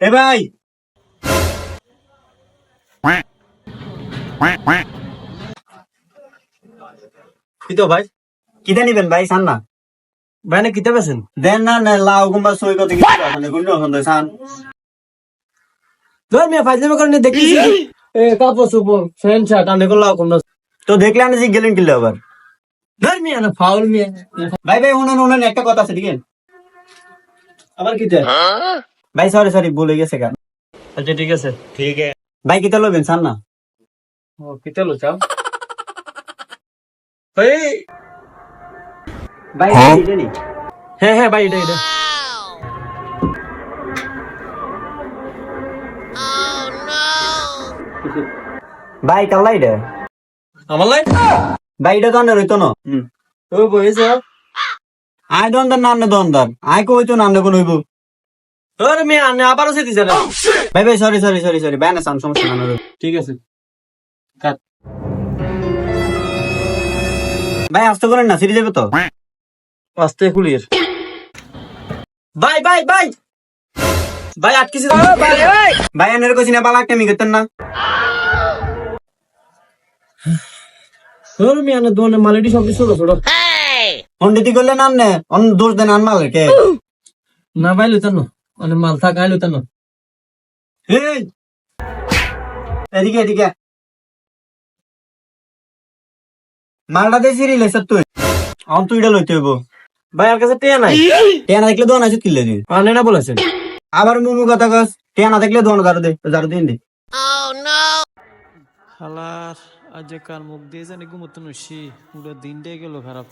এ ভাই, কিতো ভাই? কিতা নিবেন ভাই? সান না ভাই না কিতা বেছেন? দেন না না লাউ কুমবা সই কত কিছু আছে কোন রকম সান। ধর মিয়া ফাইজলামি করে দেখতেছি। কাপড় চোপড় প্যান্ট শার্ট আনে করলাও কোন তো দেখলে আমি যে গেলেন কিনলে আবার। ধর মিয়া না ফাউল মিয়া। ভাই ভাই উনুন উনুন একটা কথা আছে ঠিক আছে আবার কিতা? ভাই, সরি সরি ভুলে গেছে গা। আচ্ছা ঠিক আছে। ভাই কিতা লবেন সান না ও কিতা লো চাও? ভাই ভাই এটা নি। হ্যাঁ হ্যাঁ ভাই এটা। ভাই কাল্লা এটা আমার লাই ভাই এটা দন্ডার হইতো না। ও বইছ। আয় দন্ডার না আন্নে দন্ডার আয় কো হইতো না আন্নে কোন হইব। ধর মিয়া আনে আবারও সেটি জানা। ভাই ভাই সরি সরি সরি সরি ভাই না সান সমস্যা না হইব। ঠিক আছে। কাট। ভাই আসতে করেন না সিরি যাবে তো। আস্তে খুলির। ভাই ভাই ভাই ভাই আটকেছি ভাই ভাই। ভাই এনের কইছি না বালা একটা মি করতেন না। ধর মিয়া না দোনে মালিটি সব কিছু ছোট ছোট। পন্ডিতি করলে নাম নে অন দোষ দেন আনমাল কে। না ভাই লুতানো মানে মাল থাক আই লুতানো। এই এদিকে এদিকে মালটা দিয়ে সিরি লেছ তুই অন তুই এটা লইতে হইব। ভাই আর কাছে টিয়া নাই। টেনা দেখলে দোন আছে কিনলে দিন আনে না বলেছেন। আবার মুমু কথা কস টেনা দেখলে দোন জারু দিন দি। হালার আজ কার মুখ দিয়ে জানি ঘুমতো নসি পুরো দিনটাই গেল খারাপ।